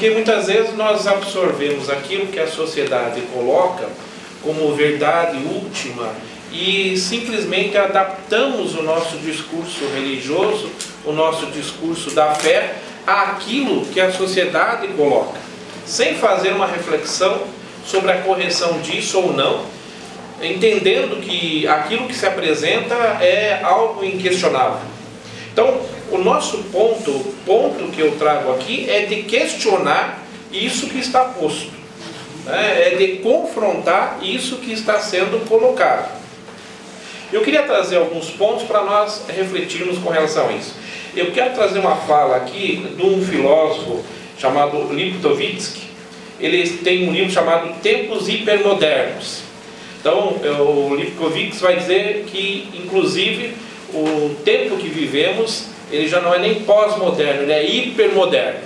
Porque muitas vezes nós absorvemos aquilo que a sociedade coloca como verdade última e simplesmente adaptamos o nosso discurso religioso, o nosso discurso da fé, àquilo que a sociedade coloca, sem fazer uma reflexão sobre a correção disso ou não, entendendo que aquilo que se apresenta é algo inquestionável. Então, o nosso ponto que eu trago aqui é de questionar isso que está posto, né? É de confrontar isso que está sendo colocado. Eu queria trazer alguns pontos para nós refletirmos com relação a isso. Eu quero trazer uma fala aqui de um filósofo chamado Liptovitsky. Ele tem um livro chamado Tempos Hipermodernos. Então, o Liptovitsky vai dizer que, inclusive, o tempo que vivemos, ele já não é nem pós-moderno, ele é hipermoderno.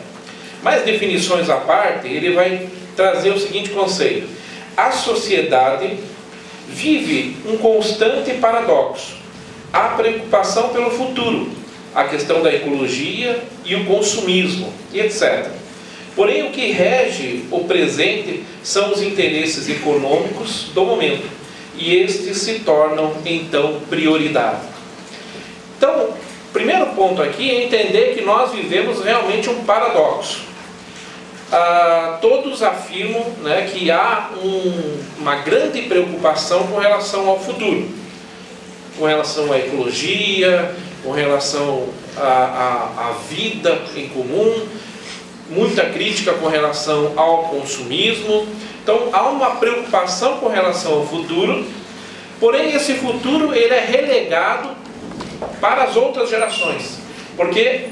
Mas, definições à parte, ele vai trazer o seguinte conceito: a sociedade vive um constante paradoxo, a preocupação pelo futuro, a questão da ecologia e o consumismo, e etc. Porém, o que rege o presente são os interesses econômicos do momento, e estes se tornam, então, prioridade. Então, o primeiro ponto aqui é entender que nós vivemos realmente um paradoxo. Todos afirmam, né, que há uma grande preocupação com relação ao futuro, com relação à ecologia, com relação à vida em comum, muita crítica com relação ao consumismo. Então há uma preocupação com relação ao futuro, porém esse futuro ele é relegado para as outras gerações, porque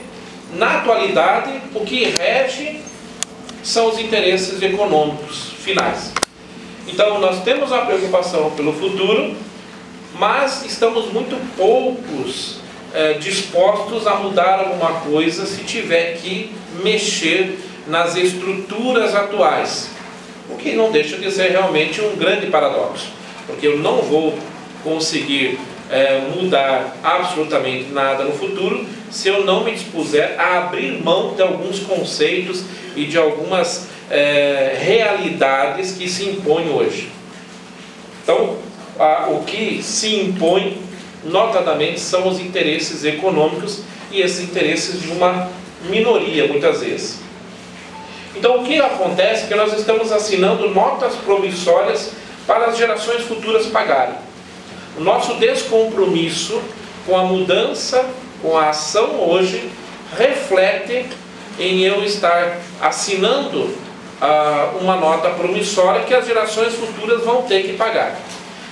na atualidade o que rege são os interesses econômicos finais. Então nós temos a preocupação pelo futuro, mas estamos muito poucos dispostos a mudar alguma coisa se tiver que mexer nas estruturas atuais, o que não deixa de ser realmente um grande paradoxo, porque eu não vou conseguir mudar absolutamente nada no futuro se eu não me dispuser a abrir mão de alguns conceitos e de algumas realidades que se impõem hoje. Então, o que se impõe notadamente são os interesses econômicos e esses interesses de uma minoria, muitas vezes. Então, o que acontece é que nós estamos assinando notas promissórias para as gerações futuras pagarem. O nosso descompromisso com a mudança, com a ação hoje, reflete em eu estar assinando uma nota promissória que as gerações futuras vão ter que pagar.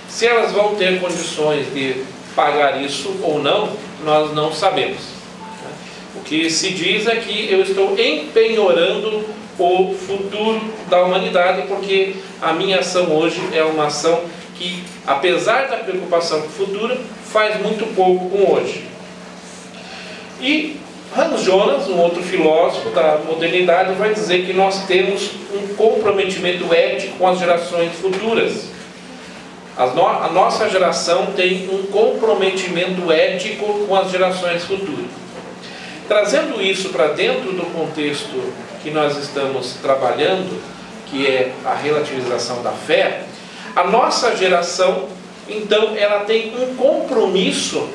Se elas vão ter condições de pagar isso ou não, nós não sabemos. O que se diz é que eu estou empenhorando o futuro da humanidade, porque a minha ação hoje é uma ação que, apesar da preocupação com o futuro, faz muito pouco com hoje. E Hans Jonas, um outro filósofo da modernidade, vai dizer que nós temos um comprometimento ético com as gerações futuras. A nossa geração tem um comprometimento ético com as gerações futuras. Trazendo isso para dentro do contexto que nós estamos trabalhando, que é a relativização da fé, a nossa geração, então, ela tem um compromisso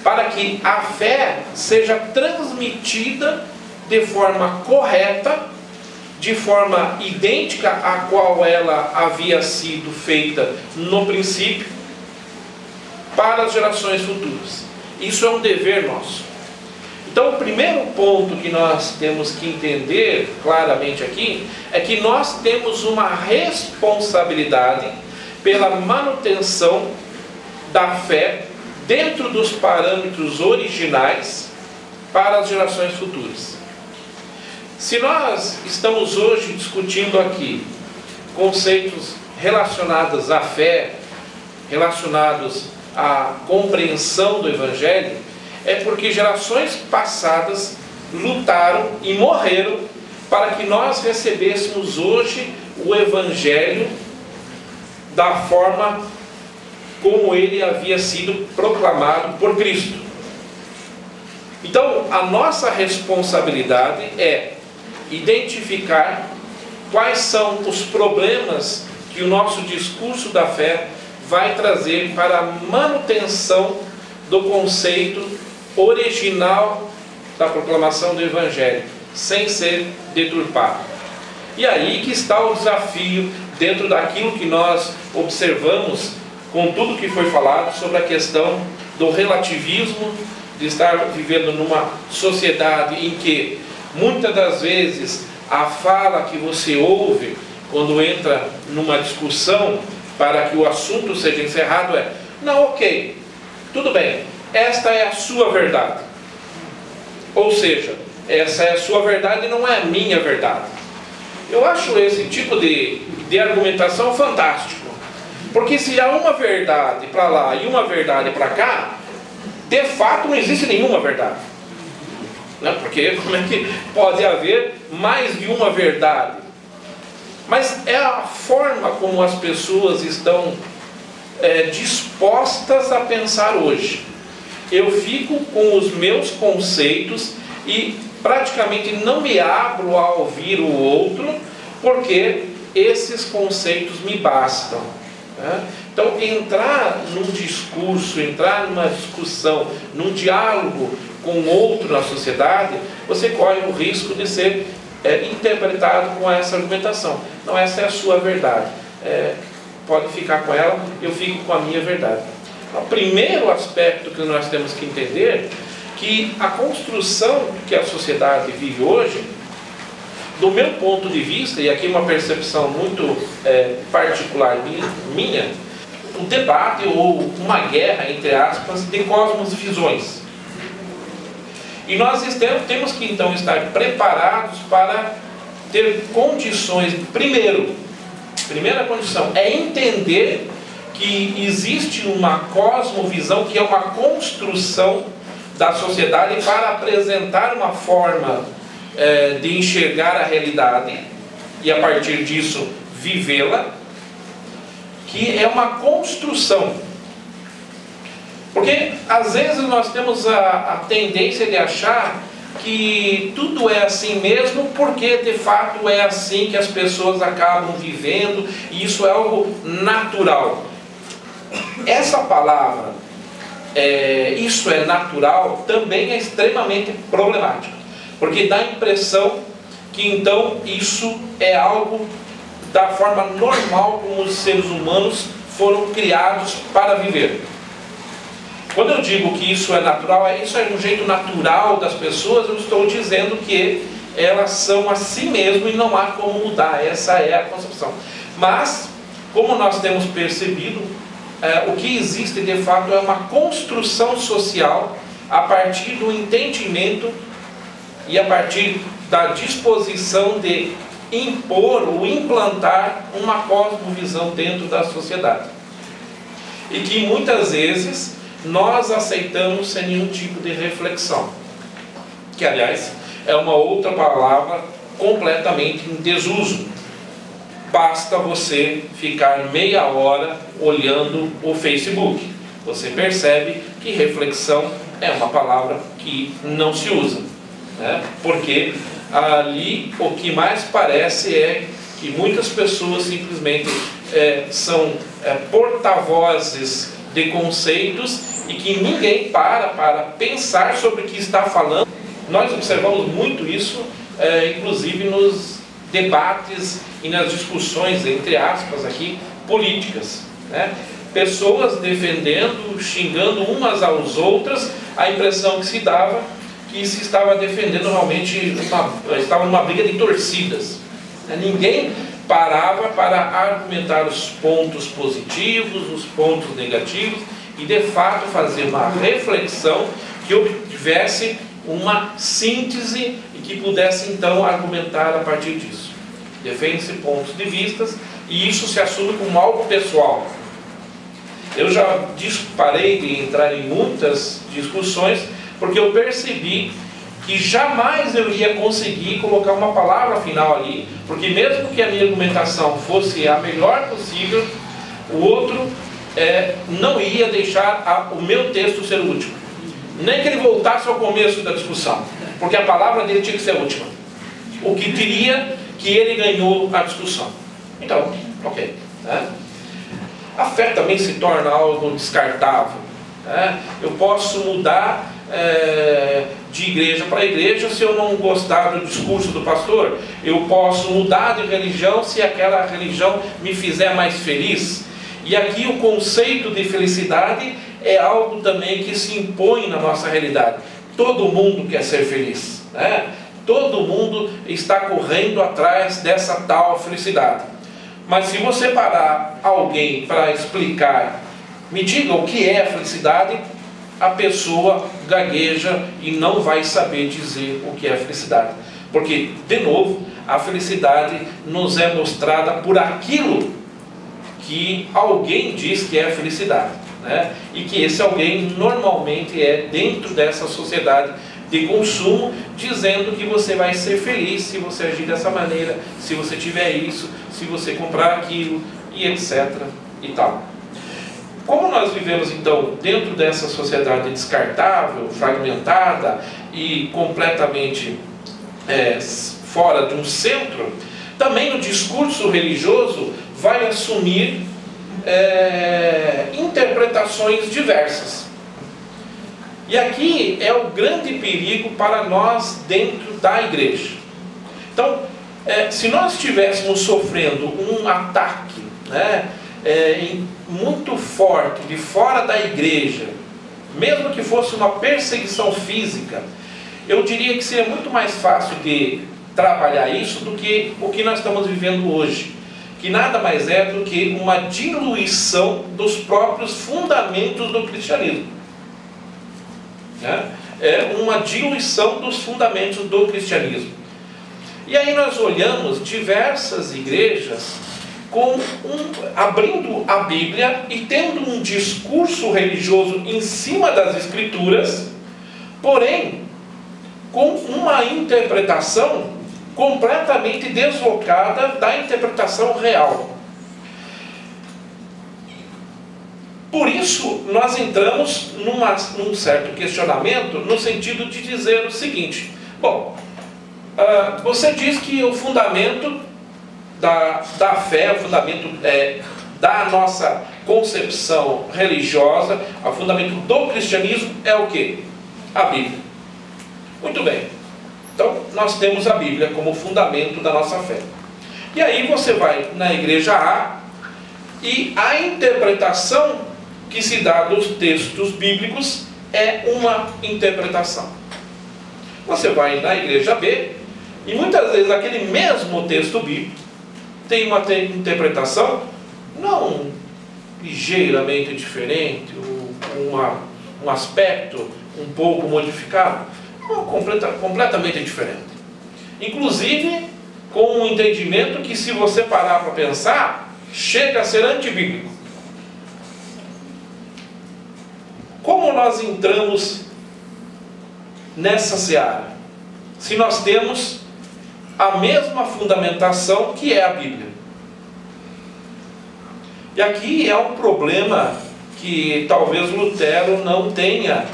para que a fé seja transmitida de forma correta, de forma idêntica à qual ela havia sido feita no princípio, para as gerações futuras. Isso é um dever nosso. Então, o primeiro ponto que nós temos que entender claramente aqui é que nós temos uma responsabilidade pela manutenção da fé dentro dos parâmetros originais para as gerações futuras. Se nós estamos hoje discutindo aqui conceitos relacionados à fé, relacionados à compreensão do Evangelho, é porque gerações passadas lutaram e morreram para que nós recebêssemos hoje o Evangelho da forma como ele havia sido proclamado por Cristo. Então, a nossa responsabilidade é identificar quais são os problemas que o nosso discurso da fé vai trazer para a manutenção do conceito original da proclamação do Evangelho, sem ser deturpado. E aí que está o desafio dentro daquilo que nós observamos com tudo que foi falado sobre a questão do relativismo, de estar vivendo numa sociedade em que muitas das vezes a fala que você ouve quando entra numa discussão para que o assunto seja encerrado é: não, ok, tudo bem, esta é a sua verdade. Ou seja, essa é a sua verdade e não é a minha verdade. Eu acho esse tipo de argumentação fantástico. Porque se há uma verdade para lá e uma verdade para cá, de fato não existe nenhuma verdade. Não, porque como é que pode haver mais de uma verdade? Mas é a forma como as pessoas estão dispostas a pensar hoje. Eu fico com os meus conceitos e praticamente não me abro a ouvir o outro, porque esses conceitos me bastam. Né? Então, entrar num discurso, entrar numa discussão, num diálogo com outro na sociedade, você corre o risco de ser interpretado com essa argumentação. Não, essa é a sua verdade. Pode ficar com ela, eu fico com a minha verdade. O primeiro aspecto que nós temos que entender que a construção que a sociedade vive hoje, do meu ponto de vista, e aqui uma percepção muito particular minha, o debate ou uma guerra, entre aspas, de cosmos-visões. E nós temos que então estar preparados para ter condições. Primeira condição é entender que existe uma cosmovisão que é uma construção da sociedade para apresentar uma forma de enxergar a realidade e a partir disso vivê-la, que é uma construção. Porque às vezes nós temos a tendência de achar que tudo é assim mesmo, porque de fato é assim que as pessoas acabam vivendo, e isso é algo natural. Essa palavra, isso é natural, também é extremamente problemática, porque dá a impressão que então isso é algo da forma normal como os seres humanos foram criados para viver. Quando eu digo que isso é natural, isso é um jeito natural das pessoas, eu estou dizendo que elas são assim mesmo e não há como mudar. Essa é a concepção. Mas, como nós temos percebido, o que existe de fato é uma construção social a partir do entendimento e a partir da disposição de impor ou implantar uma cosmovisão dentro da sociedade. E que muitas vezes nós aceitamos sem nenhum tipo de reflexão. Que, aliás, é uma outra palavra completamente em desuso. Basta você ficar meia hora olhando o Facebook. Você percebe que reflexão é uma palavra que não se usa, né? Porque ali o que mais parece é que muitas pessoas simplesmente são porta-vozes de conceitos e que ninguém para pensar sobre o que está falando. Nós observamos muito isso, inclusive nos debates e nas discussões, entre aspas aqui, políticas, né? Pessoas defendendo, xingando umas às outras, a impressão que se dava que se estava defendendo realmente, estava numa briga de torcidas. Ninguém parava para argumentar os pontos positivos, os pontos negativos, e de fato fazer uma reflexão que obtivesse uma síntese e que pudesse então argumentar a partir disso. Defende-se pontos de vista e isso se assume como algo pessoal. Eu já parei de entrar em muitas discussões porque eu percebi que jamais eu ia conseguir colocar uma palavra final ali, porque mesmo que a minha argumentação fosse a melhor possível, o outro não ia deixar o meu texto ser o último. Nem que ele voltasse ao começo da discussão, porque a palavra dele tinha que ser a última. o que diria que ele ganhou a discussão. Então, ok. Né? A fé também se torna algo descartável. Né? Eu posso mudar de igreja para igreja se eu não gostar do discurso do pastor. Eu posso mudar de religião se aquela religião me fizer mais feliz. E aqui o conceito de felicidade é algo também que se impõe na nossa realidade. Todo mundo quer ser feliz, né? Todo mundo está correndo atrás dessa tal felicidade. Mas se você parar alguém para explicar, me diga o que é a felicidade, a pessoa gagueja e não vai saber dizer o que é a felicidade. Porque, de novo, a felicidade nos é mostrada por aquilo que alguém diz que é a felicidade, né? E que esse alguém normalmente é dentro dessa sociedade de consumo, dizendo que você vai ser feliz se você agir dessa maneira, se você tiver isso, se você comprar aquilo, e etc. e tal. Como nós vivemos então dentro dessa sociedade descartável, fragmentada e completamente fora de um centro, também o discurso religioso vai assumir interpretações diversas. E aqui é o grande perigo para nós dentro da igreja. Então, se nós estivéssemos sofrendo um ataque, né, muito forte de fora da igreja, mesmo que fosse uma perseguição física, eu diria que seria muito mais fácil de trabalhar isso do que o que nós estamos vivendo hoje, que nada mais é do que uma diluição dos próprios fundamentos do cristianismo. É uma diluição dos fundamentos do cristianismo. E aí nós olhamos diversas igrejas abrindo a Bíblia e tendo um discurso religioso em cima das Escrituras, porém com uma interpretação completamente deslocada da interpretação real. Por isso nós entramos num certo questionamento, no sentido de dizer o seguinte: bom, você diz que o fundamento da fé, o fundamento da nossa concepção religiosa, o fundamento do cristianismo é o quê? A Bíblia. Muito bem. Então, nós temos a Bíblia como fundamento da nossa fé. E aí você vai na igreja A e a interpretação que se dá dos textos bíblicos é uma interpretação. Você vai na igreja B e muitas vezes aquele mesmo texto bíblico tem uma interpretação não ligeiramente diferente, um aspecto um pouco modificado, não, completamente diferente. Inclusive com um entendimento que, se você parar para pensar, chega a ser antibíblico. Como nós entramos nessa seara? Se nós temos a mesma fundamentação que é a Bíblia. E aqui é um problema que talvez Lutero não tenha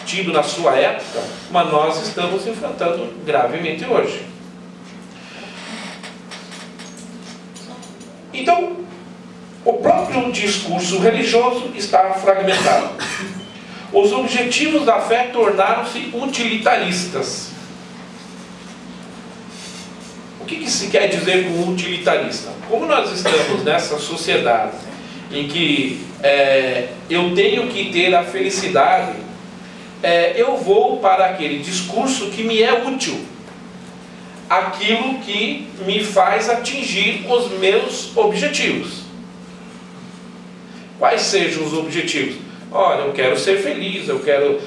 tido na sua época, mas nós estamos enfrentando gravemente hoje. Então, o próprio discurso religioso está fragmentado. Os objetivos da fé tornaram-se utilitaristas. O que se quer dizer com utilitarista? Como nós estamos nessa sociedade em que eu tenho que ter a felicidade, eu vou para aquele discurso que me é útil, aquilo que me faz atingir os meus objetivos. Quais sejam os objetivos? Olha, eu quero ser feliz, eu quero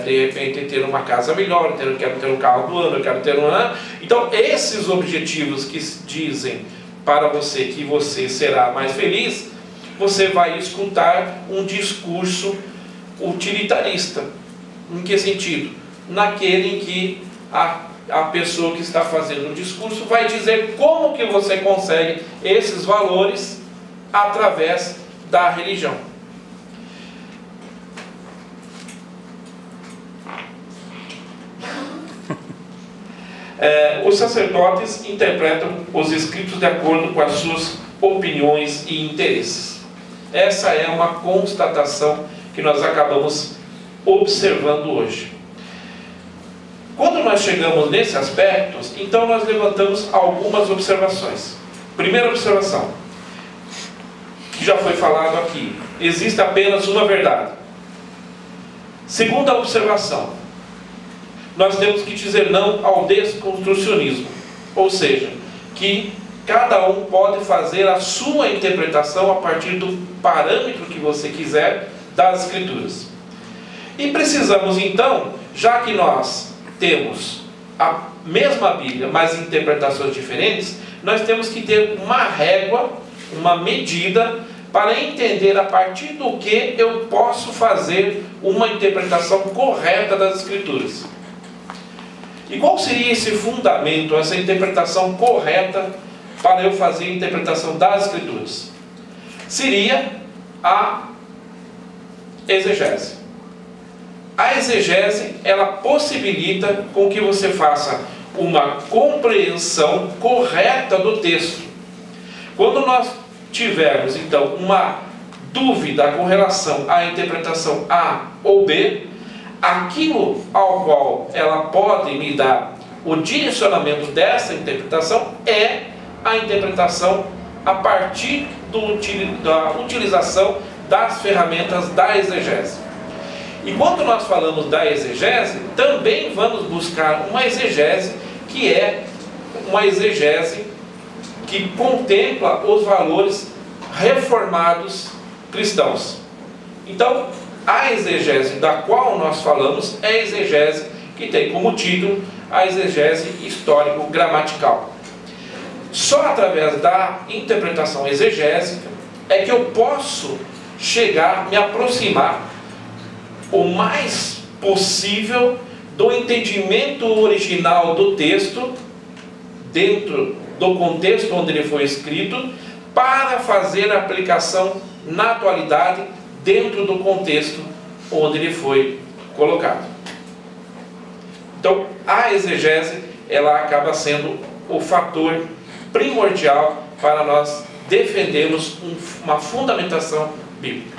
de repente ter uma casa melhor, eu quero ter um carro do ano, eu quero ter um ano. Então esses objetivos que dizem para você que você será mais feliz, você vai escutar um discurso utilitarista. Em que sentido? Naquele em que a pessoa que está fazendo o discurso vai dizer como que você consegue esses valores através da religião. Os sacerdotes interpretam os escritos de acordo com as suas opiniões e interesses. Essa é uma constatação que nós acabamos observando hoje. Quando nós chegamos nesse aspecto, então nós levantamos algumas observações. Primeira observação, que já foi falado aqui: existe apenas uma verdade. Segunda observação, nós temos que dizer não ao desconstrucionismo, ou seja, que cada um pode fazer a sua interpretação a partir do parâmetro que você quiser das Escrituras. E precisamos então, já que nós temos a mesma Bíblia, mas interpretações diferentes, nós temos que ter uma régua, uma medida, para entender a partir do que eu posso fazer uma interpretação correta das Escrituras. E qual seria esse fundamento, essa interpretação correta para eu fazer a interpretação das Escrituras? Seria a exegese. A exegese, ela possibilita com que você faça uma compreensão correta do texto. Quando nós tivermos, então, uma dúvida com relação à interpretação A ou B, aquilo ao qual ela pode me dar o direcionamento dessa interpretação é a interpretação a partir da utilização das ferramentas da exegese. E quando nós falamos da exegese, também vamos buscar uma exegese que é uma exegese que contempla os valores reformados cristãos. Então, a exegese da qual nós falamos é a exegese que tem como título a exegese histórico-gramatical. Só através da interpretação exegésica é que eu posso chegar, me aproximar o mais possível do entendimento original do texto, dentro do contexto onde ele foi escrito, para fazer a aplicação na atualidade, dentro do contexto onde ele foi colocado. Então, a exegese, ela acaba sendo o fator primordial para nós defendermos uma fundamentação bíblica.